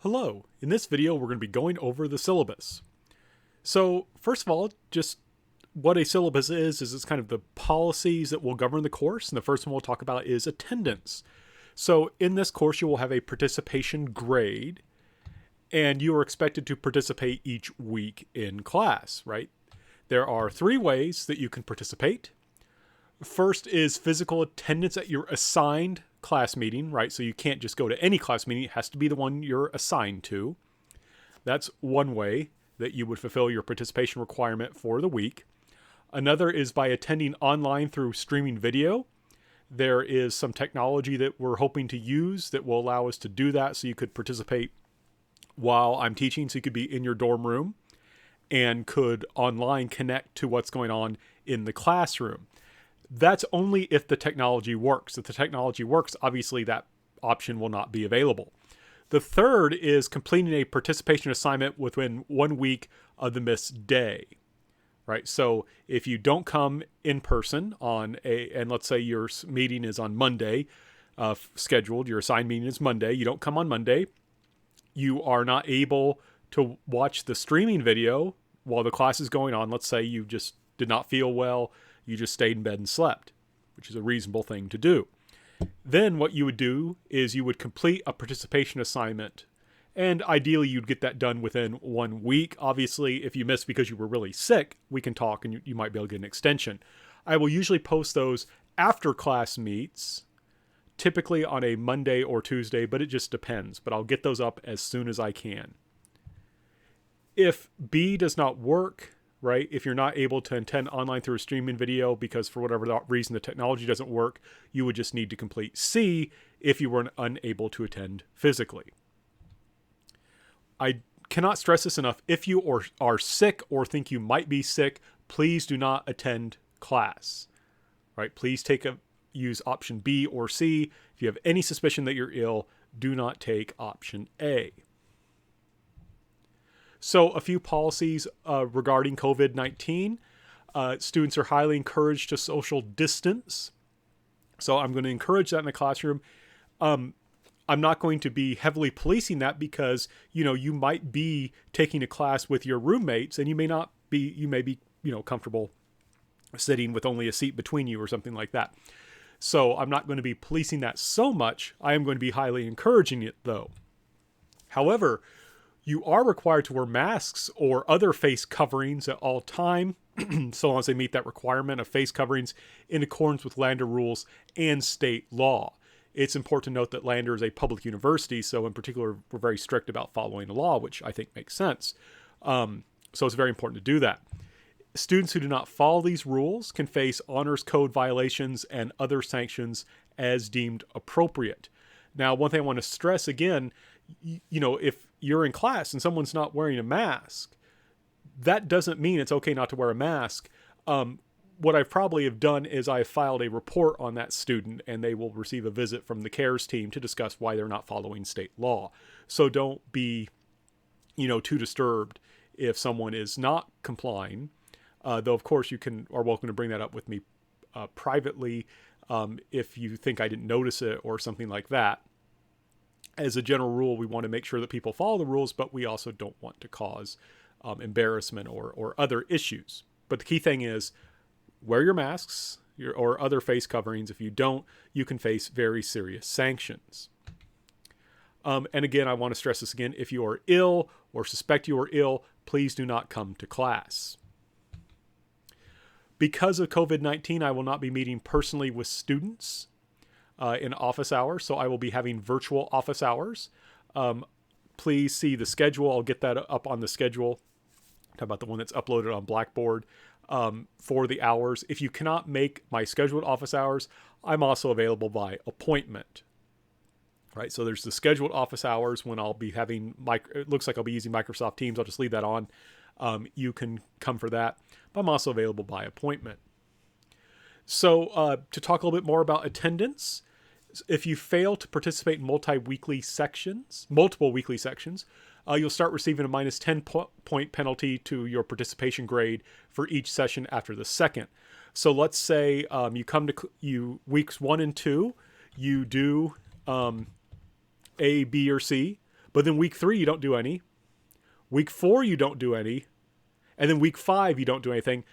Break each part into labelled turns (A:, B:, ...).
A: Hello, in this video we're going to be going over the syllabus. So first of all, just what a syllabus is it's kind of the policies that will govern the course, and the first one we'll talk about is attendance. So in this course you will have a participation grade, and you are expected to participate each week in class, right? There are 3 ways that you can participate. First is physical attendance at your assigned class meeting, right? So you can't just go to any class meeting. It has to be the one you're assigned to. That's one way that you would fulfill your participation requirement for the week. Another is by attending online through streaming video. There is some technology that we're hoping to use that will allow us to do that, so you could participate while I'm teaching. So you could be in your dorm room and could online connect to what's going on in the classroom. That's only if the technology works. If the technology works, obviously that option will not be available. The third is completing a participation assignment within 1 week of the missed day, right? So if you don't come in person and let's say your meeting is on Monday, scheduled, your assigned meeting is Monday, you don't come on Monday, you are not able to watch the streaming video while the class is going on. Let's say you just did not feel well, you just stayed in bed and slept, which is a reasonable thing to do. Then what you would do is you would complete a participation assignment, and ideally you'd get that done within 1 week. Obviously, if you missed because you were really sick, we can talk and you might be able to get an extension. I will usually post those after class meets, typically on a Monday or Tuesday, but it just depends. But I'll get those up as soon as I can. If B does not work, right? If you're not able to attend online through a streaming video because for whatever reason the technology doesn't work, you would just need to complete C if you were unable to attend physically. I cannot stress this enough. If you are sick or think you might be sick, please do not attend class, right? Please use option B or C. If you have any suspicion that you're ill, do not take option A. So a few policies regarding COVID-19. Students are highly encouraged to social distance. So I'm going to encourage that in the classroom. I'm not going to be heavily policing that because, you might be taking a class with your roommates and you may be comfortable sitting with only a seat between you or something like that. So I'm not going to be policing that so much. I am going to be highly encouraging it though. However, you are required to wear masks or other face coverings at all time, so long as they meet that requirement of face coverings in accordance with Lander rules and state law. It's important to note that Lander is a public university, so in particular, we're very strict about following the law, which I think makes sense. So it's very important to do that. Students who do not follow these rules can face honors code violations and other sanctions as deemed appropriate. Now, one thing I want to stress again, if you're in class and someone's not wearing a mask, that doesn't mean it's okay not to wear a mask. What I probably have done is I've filed a report on that student, and they will receive a visit from the CARES team to discuss why they're not following state law. So don't be, too disturbed if someone is not complying. Though, of course, you are welcome to bring that up with me privately if you think I didn't notice it or something like that. As a general rule, we want to make sure that people follow the rules, but we also don't want to cause embarrassment or other issues. But the key thing is wear your masks or other face coverings. If you don't, you can face very serious sanctions. And again, I want to stress this again. If you are ill or suspect you are ill, please do not come to class. Because of COVID-19, I will not be meeting personally with students in office hours, so I will be having virtual office hours. Please see the schedule. I'll get that up on the schedule. Talk about the one that's uploaded on Blackboard for the hours. If you cannot make my scheduled office hours, I'm also available by appointment. Right, so there's the scheduled office hours when I'll be having it looks like I'll be using Microsoft Teams. I'll just leave that on. You can come for that, but I'm also available by appointment. So to talk a little bit more about attendance, if you fail to participate in multiple weekly sections, you'll start receiving a minus 10 point penalty to your participation grade for each session after the second. So let's say you come to weeks 1 and 2, you do A, B, or C, But then week 3, you don't do any. Week 4, you don't do any. And then week 5, you don't do anything.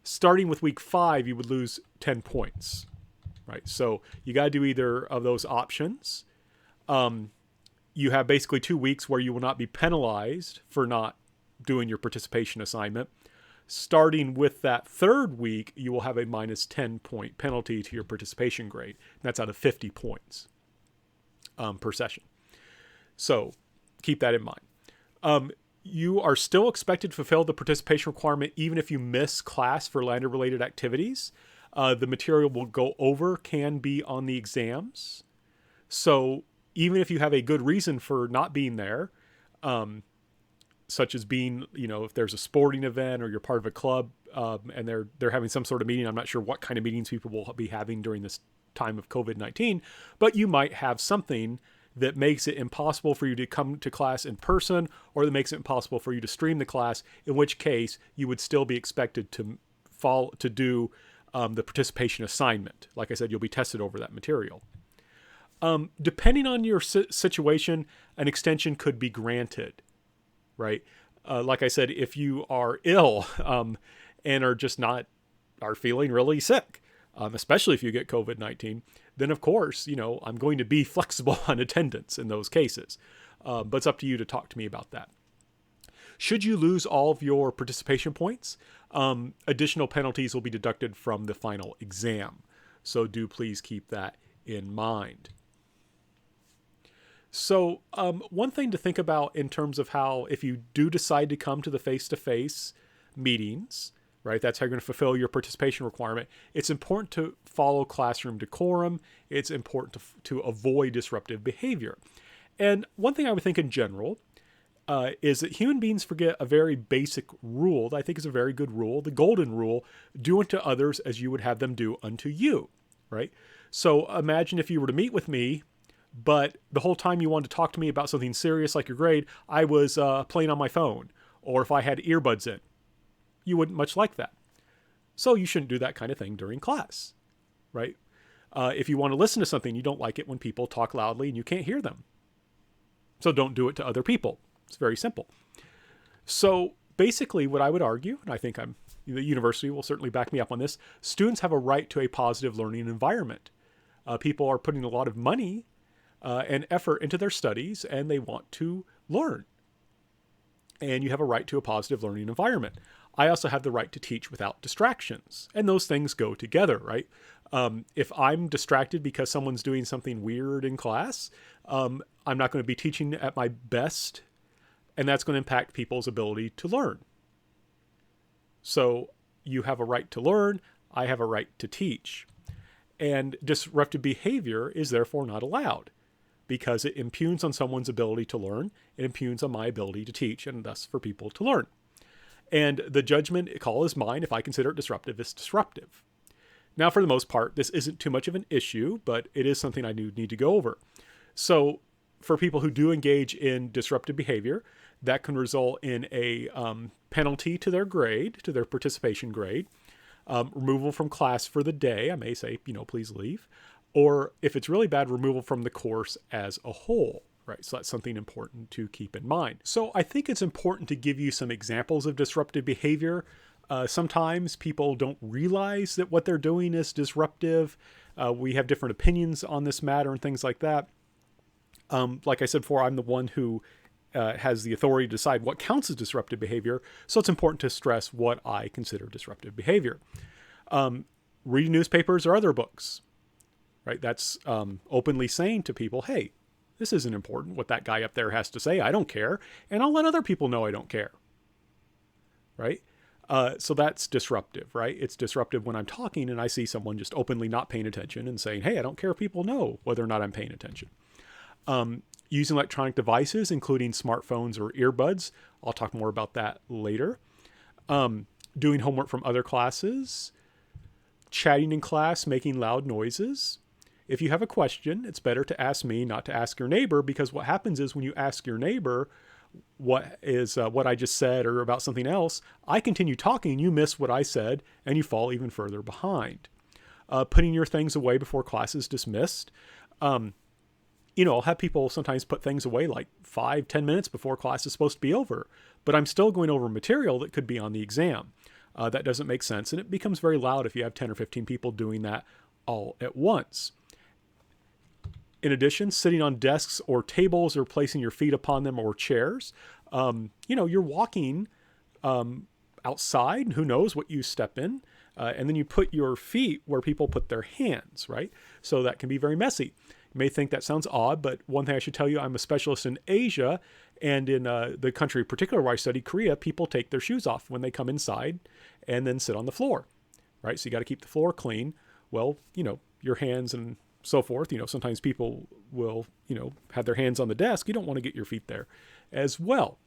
A: Starting with week 5, you would lose 10 points, right? So you got to do either of those options. You have basically 2 weeks where you will not be penalized for not doing your participation assignment. Starting with that 3rd week, you will have a minus 10 point penalty to your participation grade. That's out of 50 points per session. So keep that in mind. You are still expected to fulfill the participation requirement even if you miss class for Lander-related activities. The material we'll go over can be on the exams. So even if you have a good reason for not being there, such as being, if there's a sporting event or you're part of a club and they're having some sort of meeting, I'm not sure what kind of meetings people will be having during this time of COVID-19, but you might have something that makes it impossible for you to come to class in person, or that makes it impossible for you to stream the class, in which case you would still be expected to do the participation assignment. Like I said, you'll be tested over that material. Depending on your situation, an extension could be granted, right? Like I said, if you are ill and are feeling really sick, especially if you get COVID-19, then of course, I'm going to be flexible on attendance in those cases. But it's up to you to talk to me about that. Should you lose all of your participation points, additional penalties will be deducted from the final exam. So do please keep that in mind. So one thing to think about in terms of how, if you do decide to come to the face-to-face meetings, right, that's how you're going to fulfill your participation requirement. It's important to follow classroom decorum. It's important to avoid disruptive behavior. And one thing I would think in general is that human beings forget a very basic rule that I think is a very good rule, the golden rule: do unto others as you would have them do unto you, right? So imagine if you were to meet with me, but the whole time you wanted to talk to me about something serious like your grade, I was playing on my phone, or if I had earbuds in. You wouldn't much like that. So you shouldn't do that kind of thing during class, right? If you want to listen to something, you don't like it when people talk loudly and you can't hear them. So don't do it to other people. It's very simple. So basically what I would argue, and I think the university will certainly back me up on this, students have a right to a positive learning environment. People are putting a lot of money and effort into their studies, and they want to learn. And you have a right to a positive learning environment. I also have the right to teach without distractions. And those things go together, right? If I'm distracted because someone's doing something weird in class, I'm not going to be teaching at my best, and that's going to impact people's ability to learn. So you have a right to learn. I have a right to teach. And disruptive behavior is therefore not allowed, because it impugns on someone's ability to learn. It impugns on my ability to teach, and thus for people to learn. And the judgment call is mine. If I consider it disruptive, it's disruptive. Now, for the most part, this isn't too much of an issue, but it is something I do need to go over. So for people who do engage in disruptive behavior, that can result in a penalty to their grade, to their participation grade, removal from class for the day. I may say, please leave. Or if it's really bad, removal from the course as a whole. Right, so that's something important to keep in mind. So I think it's important to give you some examples of disruptive behavior. Sometimes people don't realize that what they're doing is disruptive. We have different opinions on this matter and things like that. Like I said before, I'm the one who has the authority to decide what counts as disruptive behavior. So it's important to stress what I consider disruptive behavior. Reading newspapers or other books, right? That's openly saying to people, hey, this isn't important what that guy up there has to say. I don't care. And I'll let other people know I don't care. Right? So that's disruptive, right? It's disruptive when I'm talking and I see someone just openly not paying attention and saying, hey, I don't care if people know whether or not I'm paying attention. Using electronic devices, including smartphones or earbuds. I'll talk more about that later. Doing homework from other classes. Chatting in class, making loud noises. If you have a question, it's better to ask me, not to ask your neighbor, because what happens is when you ask your neighbor what I just said or about something else, I continue talking, you miss what I said, and you fall even further behind. Putting your things away before class is dismissed. I'll have people sometimes put things away like 5-10 minutes before class is supposed to be over, but I'm still going over material that could be on the exam. That doesn't make sense. And it becomes very loud if you have 10 or 15 people doing that all at once. In addition, sitting on desks or tables or placing your feet upon them or chairs, you're walking outside, who knows what you step in, and then you put your feet where people put their hands, right? So that can be very messy. You may think that sounds odd, but one thing I should tell you, I'm a specialist in Asia, and in the country in particular where I studied, Korea, people take their shoes off when they come inside and then sit on the floor, right? So you got to keep the floor clean. Well, your hands and so forth, sometimes people will, have their hands on the desk. You don't want to get your feet there as well.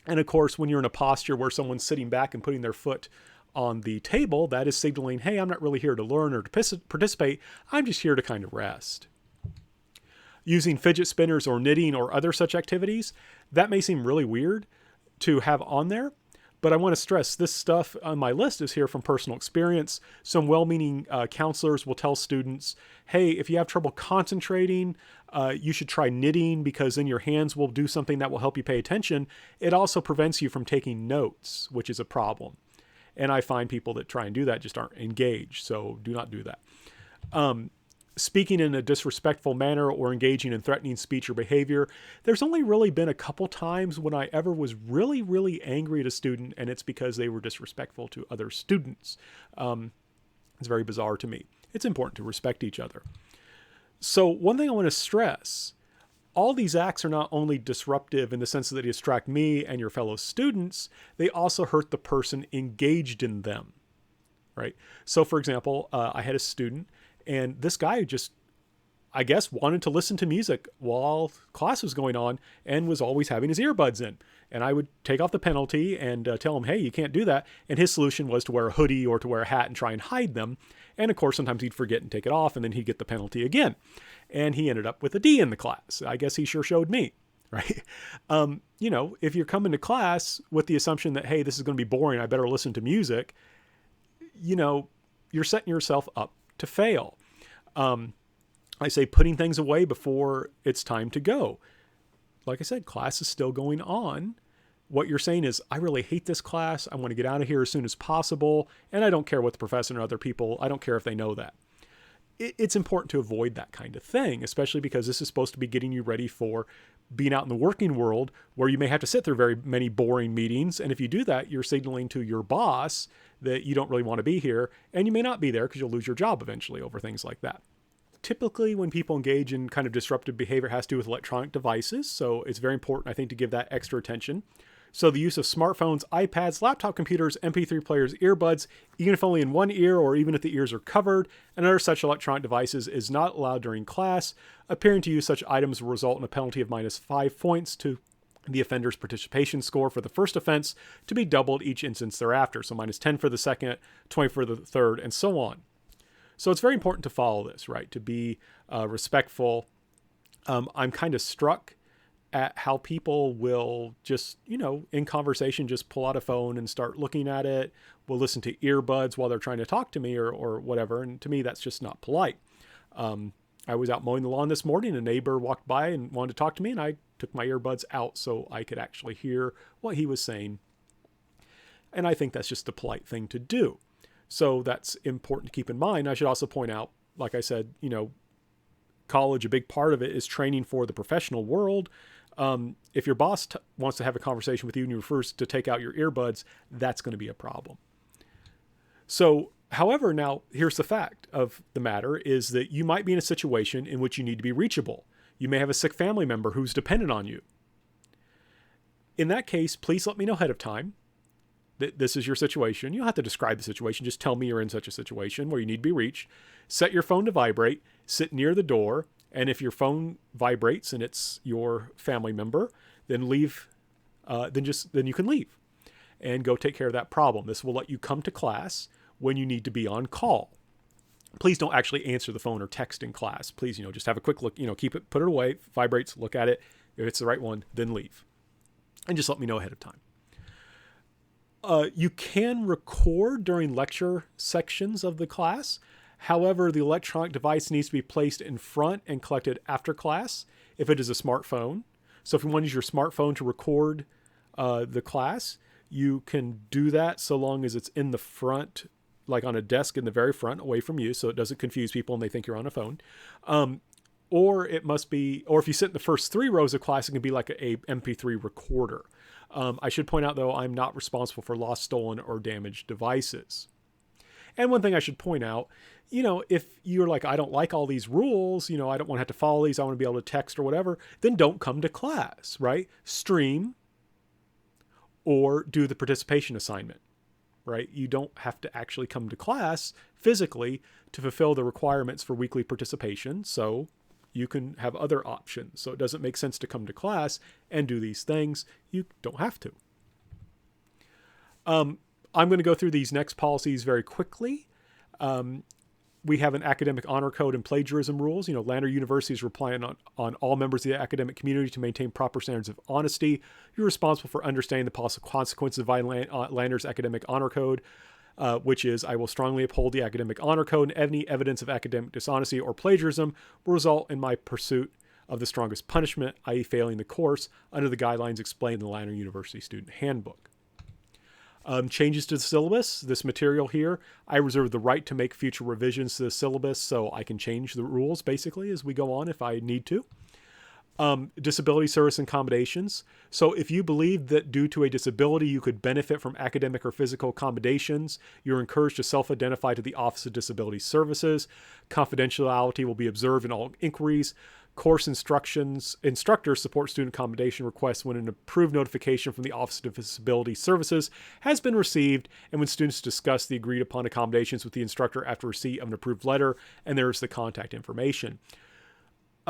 A: And of course, when you're in a posture where someone's sitting back and putting their foot on the table, that is signaling, hey, I'm not really here to learn or to participate. I'm just here to kind of rest. Using fidget spinners or knitting or other such activities, that may seem really weird to have on there, but I want to stress this stuff on my list is here from personal experience. Some well-meaning counselors will tell students, hey, if you have trouble concentrating, you should try knitting because then your hands will do something that will help you pay attention. It also prevents you from taking notes, which is a problem. And I find people that try and do that just aren't engaged, so do not do that. Speaking in a disrespectful manner or engaging in threatening speech or behavior. There's only really been a couple times when I ever was really, really angry at a student, and it's because they were disrespectful to other students. It's very bizarre to me. It's important to respect each other. So one thing I want to stress, all these acts are not only disruptive in the sense that they distract me and your fellow students, they also hurt the person engaged in them, right? So for example, I had a student, and this guy just, I guess, wanted to listen to music while class was going on and was always having his earbuds in. And I would take off the penalty and tell him, hey, you can't do that. And his solution was to wear a hoodie or to wear a hat and try and hide them. And of course, sometimes he'd forget and take it off, and then he'd get the penalty again. And he ended up with a D in the class. I guess he sure showed me, right? If you're coming to class with the assumption that, hey, this is going to be boring, I better listen to music, you're setting yourself up to fail. I say putting things away before it's time to go. Like I said, class is still going on. What you're saying is, I really hate this class. I want to get out of here as soon as possible. And I don't care what the professor and other people, I don't care if they know that. It's important to avoid that kind of thing, especially because this is supposed to be getting you ready for being out in the working world where you may have to sit through very many boring meetings. And if you do that, you're signaling to your boss that you don't really want to be here, and you may not be there because you'll lose your job eventually over things like that. Typically, when people engage in kind of disruptive behavior, it has to do with electronic devices. So it's very important, I think, to give that extra attention. So the use of smartphones, iPads, laptop computers, MP3 players, earbuds, even if only in one ear or even if the ears are covered, and other such electronic devices is not allowed during class. Appearing to use such items will result in a penalty of -5 points to the offender's participation score for the first offense, to be doubled each instance thereafter. So -10 for the second, 20 for the third, and so on. So it's very important to follow this, right? To be respectful. I'm kind of struck at how people will just, in conversation, just pull out a phone and start looking at it. Will listen to earbuds while they're trying to talk to me or whatever. And to me, that's just not polite. I was out mowing the lawn this morning. A neighbor walked by and wanted to talk to me, and I took my earbuds out so I could actually hear what he was saying. And I think that's just a polite thing to do. So that's important to keep in mind. I should also point out, like I said, college, a big part of it is training for the professional world. If your boss wants to have a conversation with you and you refers to take out your earbuds, that's going to be a problem. So, however, now here's the fact of the matter is that you might be in a situation in which you need to be reachable. You may have a sick family member who's dependent on you. In that case, please let me know ahead of time that this is your situation. You don't have to describe the situation. Just tell me you're in such a situation where you need to be reached. Set your phone to vibrate, sit near the door, and if your phone vibrates and it's your family member, then leave. Then you can leave and go take care of that problem. This will let you come to class when you need to be on call. Please don't actually answer the phone or text in class. Please, just have a quick look, keep it, put it away, vibrates, look at it. If it's the right one, then leave. And just let me know ahead of time. You can record during lecture sections of the class. However, the electronic device needs to be placed in front and collected after class. if it is a smartphone. So if you want to use your smartphone to record the class, you can do that so long as it's in the front, like on a desk in the very front away from you, so it doesn't confuse people and they think you're on a phone. Or it must be, or if you sit in the first 3 rows of class, it can be like a MP3 recorder. I should point out, though, I'm not responsible for lost, stolen, or damaged devices. And one thing I should point out, if you're like, I don't like all these rules, I don't want to have to follow these, I want to be able to text or whatever, then don't come to class, right? Stream or do the participation assignment, right? You don't have to actually come to class physically to fulfill the requirements for weekly participation. So you can have other options. So it doesn't make sense to come to class and do these things. You don't have to. I'm going to go through these next policies very quickly. We have an academic honor code and plagiarism rules. Lander University is relying on all members of the academic community to maintain proper standards of honesty. You're responsible for understanding the possible consequences of violating Lander's academic honor code, which is, I will strongly uphold the academic honor code, and any evidence of academic dishonesty or plagiarism will result in my pursuit of the strongest punishment, i.e. failing the course, under the guidelines explained in the Lander University Student Handbook. Changes to the syllabus. This material here, I reserve the right to make future revisions to the syllabus, so I can change the rules basically as we go on if I need to. Disability service and accommodations. So if you believe that due to a disability you could benefit from academic or physical accommodations, you're encouraged to self-identify to the Office of Disability Services. Confidentiality will be observed in all inquiries. Course instructors support student accommodation requests when an approved notification from the Office of Disability Services has been received, and when students discuss the agreed upon accommodations with the instructor after receipt of an approved letter, and there's the contact information.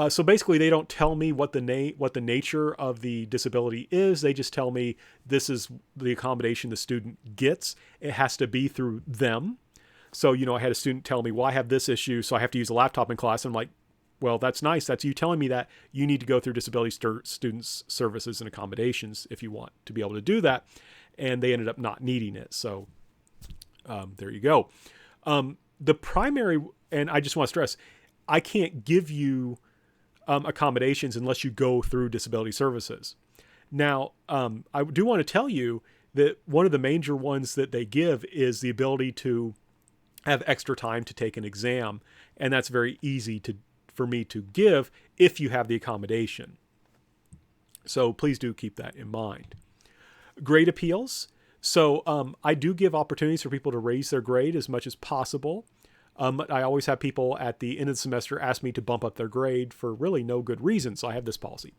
A: So basically, they don't tell me what the nature of the disability is. They just tell me this is the accommodation the student gets. It has to be through them. So, I had a student tell me, well, I have this issue, so I have to use a laptop in class. And I'm like, well, that's nice. That's you telling me that you need to go through Disability Students Services and Accommodations if you want to be able to do that. And they ended up not needing it. So there you go. The primary, and I just want to stress, I can't give you accommodations unless you go through Disability Services. Now, I do want to tell you that one of the major ones that they give is the ability to have extra time to take an exam. And that's very easy for me to give if you have the accommodation. So please do keep that in mind. Grade appeals. So I do give opportunities for people to raise their grade as much as possible. I always have people at the end of the semester ask me to bump up their grade for really no good reason. So I have this policy.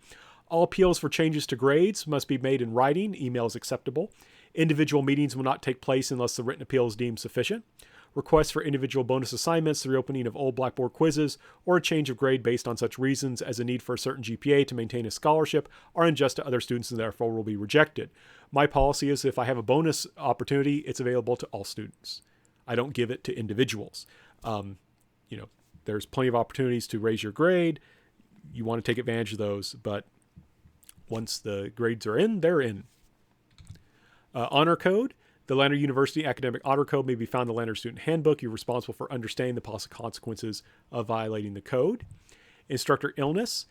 A: All appeals for changes to grades must be made in writing. Email is acceptable. Individual meetings will not take place unless the written appeal is deemed sufficient. Requests for individual bonus assignments, the reopening of old Blackboard quizzes, or a change of grade based on such reasons as a need for a certain GPA to maintain a scholarship are unjust to other students and therefore will be rejected. My policy is if I have a bonus opportunity, it's available to all students. I don't give it to individuals. There's plenty of opportunities to raise your grade. You want to take advantage of those, but once the grades are in, they're in. Honor code. The Lander University Academic Honor Code may be found in the Lander Student Handbook. You're responsible for understanding the possible consequences of violating the code. Instructor illness.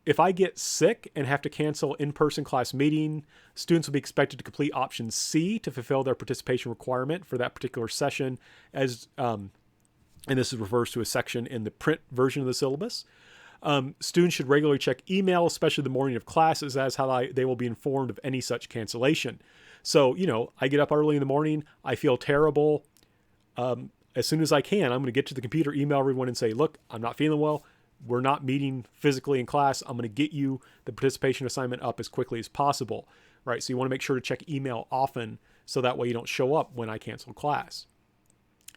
A: If I get sick and have to cancel in-person class meeting, students will be expected to complete option C to fulfill their participation requirement for that particular session, and this refers to a section in the print version of the syllabus. Students should regularly check email, especially the morning of classes, as how they will be informed of any such cancellation. So, I get up early in the morning. I feel terrible. As soon as I can, I'm going to get to the computer, email everyone and say, look, I'm not feeling well. We're not meeting physically in class. I'm going to get you the participation assignment up as quickly as possible, right? So you want to make sure to check email often so that way you don't show up when I cancel class.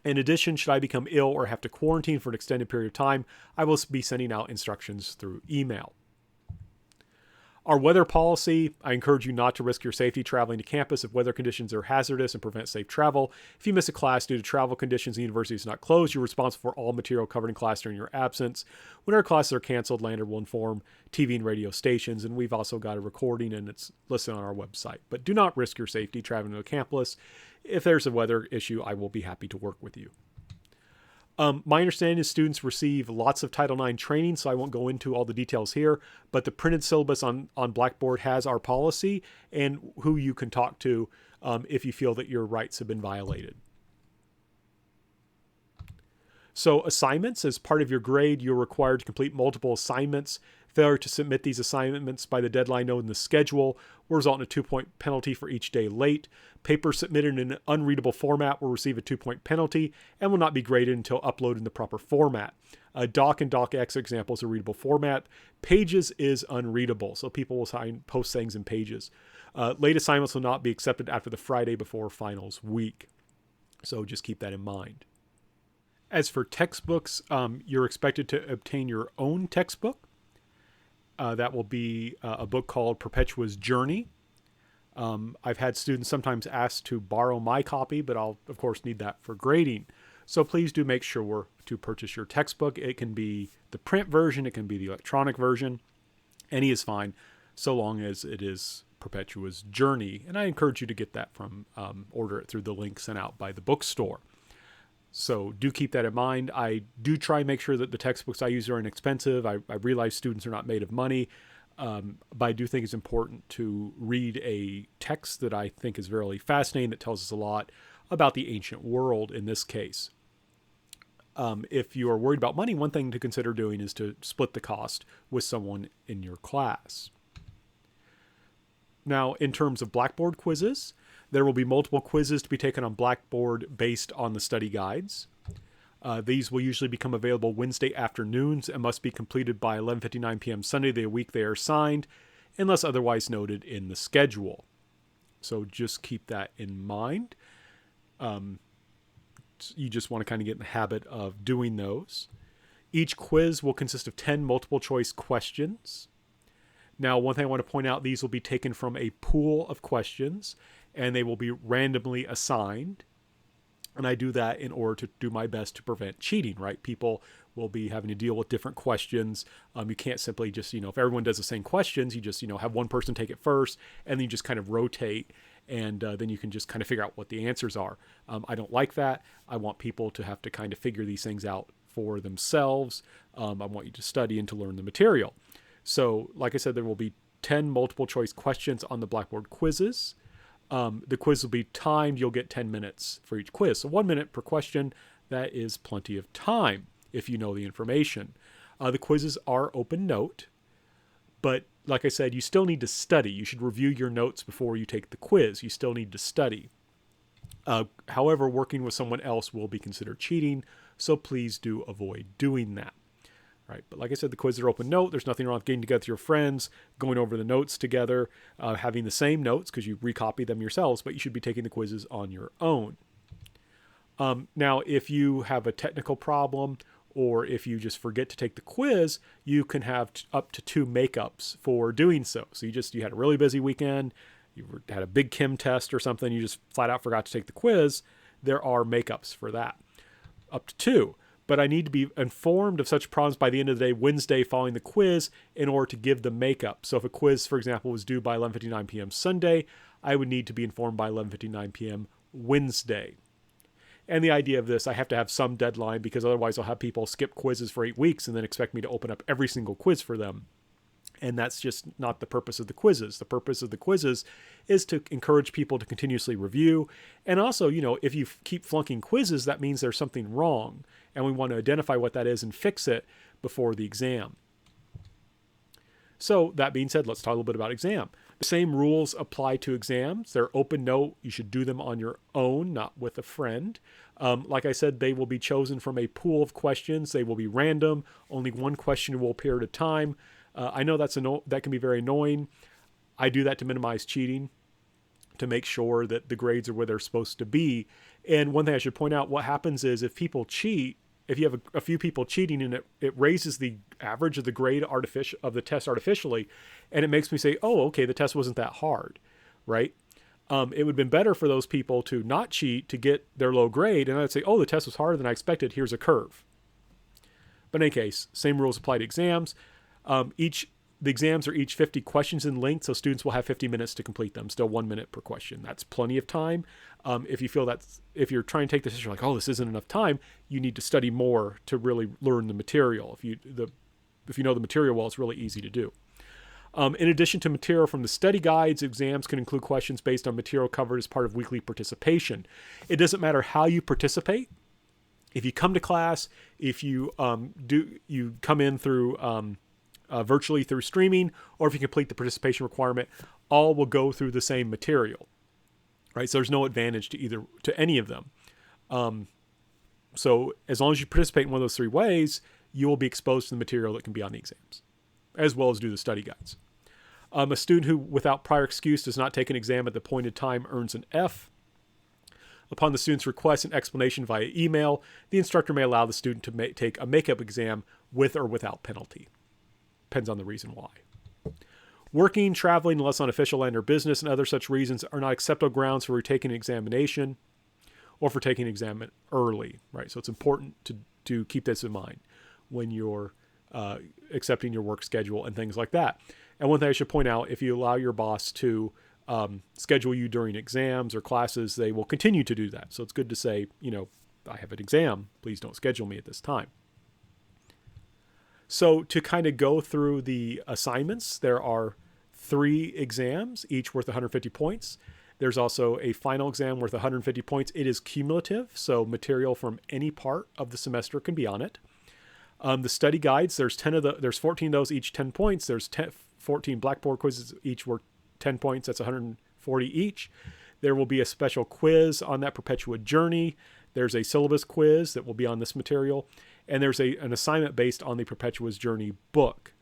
A: In addition, should I become ill or have to quarantine for an extended period of time, I will be sending out instructions through email. Our weather policy, I encourage you not to risk your safety traveling to campus if weather conditions are hazardous and prevent safe travel. If you miss a class due to travel conditions and the university is not closed, you're responsible for all material covered in class during your absence. When our classes are canceled, Lander will inform TV and radio stations, and we've also got a recording and it's listed on our website. But do not risk your safety traveling to a campus. If there's a weather issue, I will be happy to work with you. My understanding is students receive lots of Title IX training, so I won't go into all the details here, but the printed syllabus on Blackboard has our policy and who you can talk to if you feel that your rights have been violated. So assignments, as part of your grade, you're required to complete multiple assignments. Failure to submit these assignments by the deadline known in the schedule will result in a 2-point penalty for each day late. Papers submitted in an unreadable format will receive a 2-point penalty and will not be graded until uploaded in the proper format. Doc and DocX examples are readable format. Pages is unreadable, so people will post things in Pages. Late assignments will not be accepted after the Friday before finals week. So just keep that in mind. As for textbooks, you're expected to obtain your own textbook. That will be a book called Perpetua's Journey. I've had students sometimes ask to borrow my copy, but I'll, of course, need that for grading. So please do make sure to purchase your textbook. It can be the print version. It can be the electronic version. Any is fine, so long as it is Perpetua's Journey. And I encourage you to get that from, order it through the link sent out by the bookstore. So do keep that in mind. I do try and make sure that the textbooks I use are inexpensive. I realize students are not made of money, but I do think it's important to read a text that I think is very fascinating, that tells us a lot about the ancient world in this case. If you are worried about money, one thing to consider doing is to split the cost with someone in your class. Now, in terms of Blackboard quizzes, there will be multiple quizzes to be taken on Blackboard based on the study guides. These will usually become available Wednesday afternoons and must be completed by 11:59 p.m. Sunday, the week they are assigned, unless otherwise noted in the schedule. So just keep that in mind. You just want to kind of get in the habit of doing those. Each quiz will consist of 10 multiple choice questions. Now, one thing I want to point out, these will be taken from a pool of questions, and they will be randomly assigned. And I do that in order to do my best to prevent cheating, right? People will be having to deal with different questions. You can't simply just, if everyone does the same questions, you just, have one person take it first, and then you just kind of rotate, and then you can just kind of figure out what the answers are. I don't like that. I want people to have to kind of figure these things out for themselves. I want you to study and to learn the material. So, like I said, there will be 10 multiple choice questions on the Blackboard quizzes. The quiz will be timed. You'll get 10 minutes for each quiz. So 1 minute per question. That is plenty of time if you know the information. The quizzes are open note, but like I said, you still need to study. You should review your notes before you take the quiz. You still need to study. However, working with someone else will be considered cheating, so please do avoid doing that. Right. But like I said, the quizzes are open note. There's nothing wrong with getting together with your friends, going over the notes together, having the same notes because you recopy them yourselves, but you should be taking the quizzes on your own. Now, if you have a technical problem or if you just forget to take the quiz, you can have up to 2 makeups for doing so. So you had a really busy weekend, you had a big chem test or something, you just flat out forgot to take the quiz. There are makeups for that. Up to 2. But I need to be informed of such problems by the end of the day, Wednesday following the quiz, in order to give the makeup. So if a quiz, for example, was due by 11:59 p.m. Sunday, I would need to be informed by 11:59 p.m. Wednesday. And the idea of this, I have to have some deadline because otherwise I'll have people skip quizzes for 8 weeks and then expect me to open up every single quiz for them. And that's just not the purpose of the quizzes. The purpose of the quizzes is to encourage people to continuously review. And also, if you keep flunking quizzes, that means there's something wrong. And we want to identify what that is and fix it before the exam. So that being said, let's talk a little bit about exam. The same rules apply to exams. They're open note. You should do them on your own, not with a friend. Like I said, they will be chosen from a pool of questions. They will be random. Only one question will appear at a time. I know that can be very annoying. I do that to minimize cheating, to make sure that the grades are where they're supposed to be. And one thing I should point out, what happens is if people cheat, if you have a few people cheating and it raises the average of the grade of the test artificially, and it makes me say, oh, okay, the test wasn't that hard, right? It would have been better for those people to not cheat to get their low grade, and I'd say, oh, the test was harder than I expected, here's a curve. But in any case, same rules apply to exams. The exams are each 50 questions in length, so students will have 50 minutes to complete them, still 1 minute per question. That's plenty of time. If you feel if you're trying to take this, you're like, oh, this isn't enough time, you need to study more to really learn the material. If you know the material well, it's really easy to do. In addition to material from the study guides, exams can include questions based on material covered as part of weekly participation. It doesn't matter how you participate. If you come to class, if you you come in through virtually through streaming, or if you complete the participation requirement, all will go through the same material, right? So there's no advantage to any of them. So as long as you participate in one of those 3 ways, you will be exposed to the material that can be on the exams, as well as do the study guides. A student who, without prior excuse, does not take an exam at the appointed time earns an F. Upon the student's request and explanation via email, the instructor may allow the student to take a makeup exam with or without penalty. Depends on the reason why. Working, traveling, unless on official land or business, and other such reasons are not acceptable grounds for retaking an examination or for taking an exam early, right? So it's important to keep this in mind when you're accepting your work schedule and things like that. And one thing I should point out, if you allow your boss to schedule you during exams or classes, they will continue to do that. So it's good to say, I have an exam. Please don't schedule me at this time. So to kind of go through the assignments, there are 3 exams, each worth 150 points. There's also a final exam worth 150 points. It is cumulative, so material from any part of the semester can be on it. The study guides, there's 14 of those, each 10 points. There's 14 Blackboard quizzes, each worth 10 points. That's 140 each. There will be a special quiz on that Perpetua journey. There's a syllabus quiz that will be on this material. And there's an assignment based on the Perpetua's Journey book.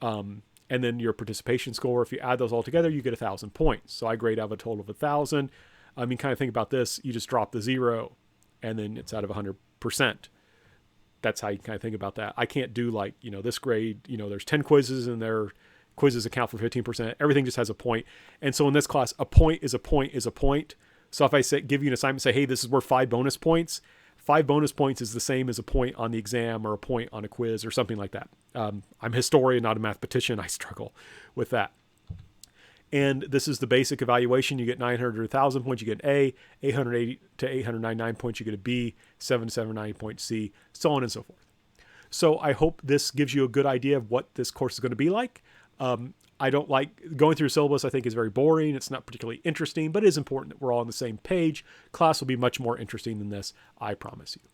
A: And then your participation score, if you add those all together, you get 1,000 points. So I grade out of a total of 1,000. I mean, kind of think about this. You just drop the 0, and then it's out of 100%. That's how you kind of think about that. I can't do this grade, there's 10 quizzes and their quizzes account for 15%. Everything just has a point. And so in this class, a point is a point is a point. So if I give you an assignment, say, hey, this is worth 5 bonus points. 5 bonus points is the same as a point on the exam or a point on a quiz or something like that. I'm a historian, not a mathematician. I struggle with that. And this is the basic evaluation. You get 900 to 1,000 points, you get an A, 880 to 899 points, you get a B, 779 points C, so on and so forth. So I hope this gives you a good idea of what this course is going to be like. I don't like going through syllabus. I think is very boring. It's not particularly interesting, but it is important that we're all on the same page. Class will be much more interesting than this, I promise you.